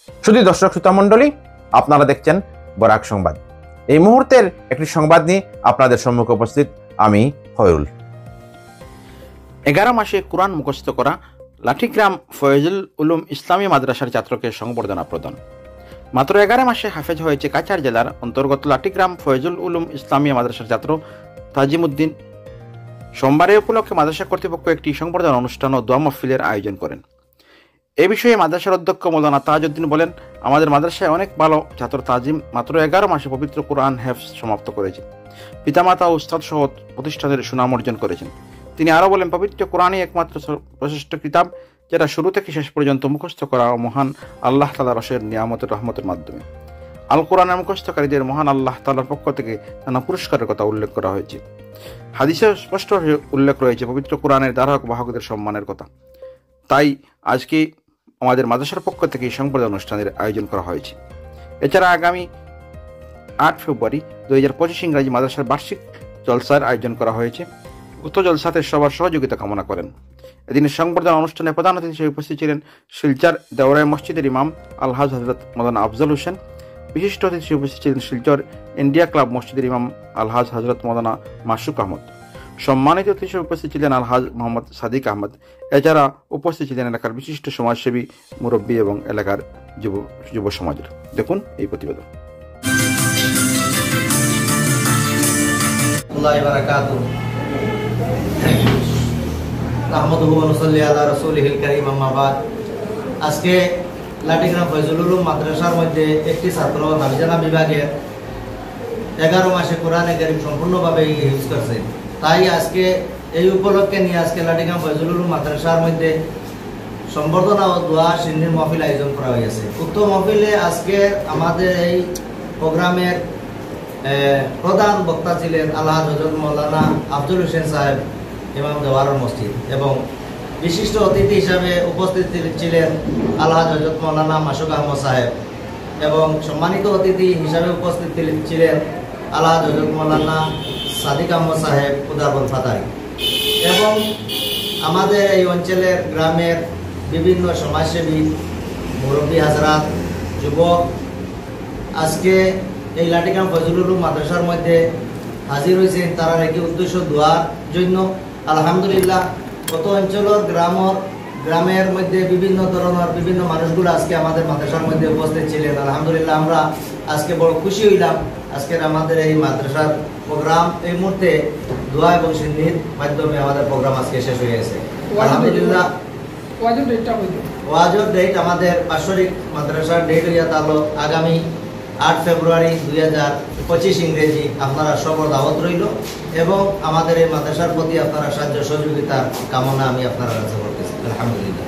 শুধু দর্শক শ্রোতা মণ্ডলী, আপনারা দেখছেন বরাক সংবাদ। এই মুহূর্তের একটি সংবাদ নিয়ে আপনাদের সম্মুখে উপস্থিত আমি খয়রুল। 11 মাসে কোরআন মুখস্থ করা লাঠিগ্রাম ফয়জুল উলুম ইসলামী মাদ্রাসার ছাত্রকে সংবর্ধনা প্রদান। মাত্র 11 মাসে হাফেজ হয়েছে কাছাড় জেলার অন্তর্গত লাঠিগ্রাম ফয়জুল উলুম ইসলামী মাদ্রাসার ছাত্র তাজিমউদ্দিন। সোমবারে উপলক্ষে মাদ্রাসা কর্তৃপক্ষ একটি সংবর্ধনা অনুষ্ঠান ও দোয়া মাহফিলের আয়োজন করেন। এ বিষয়ে মাদ্রাসার অধ্যক্ষ মৌলানা তাজউদ্দিন বলেন, আমাদের মাদ্রাসায় অনেক ভালো ছাত্র তাজিম মাত্র 11 মাসে পবিত্র কোরআন হেফজ সমাপ্ত করেছে। পিতামাতা ও উস্তাদ সহ প্রতিষ্ঠানের সুনাম অর্জন করেছেন। তিনি আরও বলেন, পবিত্র কোরআনই একমাত্র প্রশস্ত কিতাব যেটা শুরু থেকে শেষ পর্যন্ত মুখস্থ করা মহান আল্লাহ তাআলার অশেষ নিয়ামতের রহমতের মাধ্যমে। আল কোরআনের মুখস্থকারীদের মহান আল্লাহ তাআলার পক্ষ থেকে নানা পুরস্কারের কথা উল্লেখ করা হয়েছে। হাদিসে স্পষ্ট উল্লেখ রয়েছে পবিত্র কোরআনের ধারক বাহকদের সম্মানের কথা। তাই আজকে আমাদের মাদ্রাসার পক্ষ থেকে সংবর্ধনা অনুষ্ঠানের আয়োজন করা হয়েছে। এছাড়া আগামী 8 ফেব্রুয়ারি 2025 ইংরাজি মাদ্রাসার বার্ষিক জলসার আয়োজন করা হয়েছে। উক্ত জলসাতে সবার সহযোগিতা কামনা করেন। এদিনের সংবর্ধনা অনুষ্ঠানে প্রধান অতিথি হিসেবে উপস্থিত ছিলেন শিলচর দেওরাই মসজিদের ইমাম আলহাজ হজরত মৌলানা আফজল হোসেন। বিশিষ্ট অতিথি হিসেবে উপস্থিত ছিলেন শিলচর ইন্ডিয়া ক্লাব মসজিদের ইমাম আলহাজ হজরত মৌলানা মাসুক আহমদ। সম্মানিত অতিথি হিসেবে উপস্থিত ছিলেন আলহাজ মোহাম্মদ সাদিক আহমদ। এছাড়া উপস্থিত ছিলেন এলাকার বিশিষ্ট সমাজসেবী, মুরব্বী এবং এলাকার যুব সমাজের। দেখুন এই প্রতিবেদন। আজকে লাঠিগ্রাম ফয়জুল উলুম মাদ্রাসার মধ্যে একটি ছাত্র নাবিজানা বিভাগের 11 মাসে কোরআনে কারীম সম্পূর্ণভাবে হিফজ করছে। তাই আজকে এই উপলক্ষে নিয়ে আজকে লাঠিগ্রাম ফয়জুল উলুম মাদ্রাসার মধ্যে সম্বর্ধনা ও দোয়া সিন্নির মাহফিল আয়োজন করা হয়েছে। উক্ত মাহফিলে আজকে আমাদের এই প্রোগ্রামের প্রধান বক্তা ছিলেন আল্লাহ হযরত মাওলানা আফজল হোসেন সাহেব, ইমাম দেওয়ার মসজিদ, এবং বিশিষ্ট অতিথি হিসাবে উপস্থিত ছিলেন আল্লাহ হযরত মাওলানা মাসুক আহমদ সাহেব, এবং সম্মানিত অতিথি হিসাবে উপস্থিত ছিলেন আল্লাহ হযরত মাওলানা সাদিক আহমদ সাহেব উদারবন ফাতারি, এবং আমাদের এই অঞ্চলের গ্রামের বিভিন্ন সমাজসেবী, মুরব্বী হাজরাত, যুবক আজকে এই লাঠিগ্রাম ফয়জুল উলুম মাদ্রাসার মধ্যে হাজির হয়েছেন। তারা একটি উদ্দেশ্য দোয়ার জন্য। আলহামদুলিল্লাহ, কত অঞ্চলের গ্রামের মধ্যে বিভিন্ন ধরনের বিভিন্ন মানুষগুলো আজকে আমাদের মাদ্রাসার মধ্যে উপস্থিত ছিলেন। আলহামদুলিল্লাহ, আমরা আজকে বড় খুশি হইলাম। আজকের আমাদের এই মাদ্রাসার প্রোগ্রাম এই মুহূর্তে দোয়া এবং সিন্নির মাধ্যমে আমাদের প্রোগ্রাম আজকে শেষ হয়ে গেছে। আলহামদুলিল্লাহ, ওয়াজের ডেট আমাদের বাৎসরিক মাদ্রাসার ডেট হইয়া তাহলে আগামী 8 ফেব্রুয়ারি 2025 ইংরেজি। আপনারা সবার দাওয়াত রইল, এবং আমাদের এই মাদ্রাসার প্রতি আপনারা সাহায্য সহযোগিতার কামনা আমি আপনারা কাছে করতেছি। আলহামদুলিল্লাহ।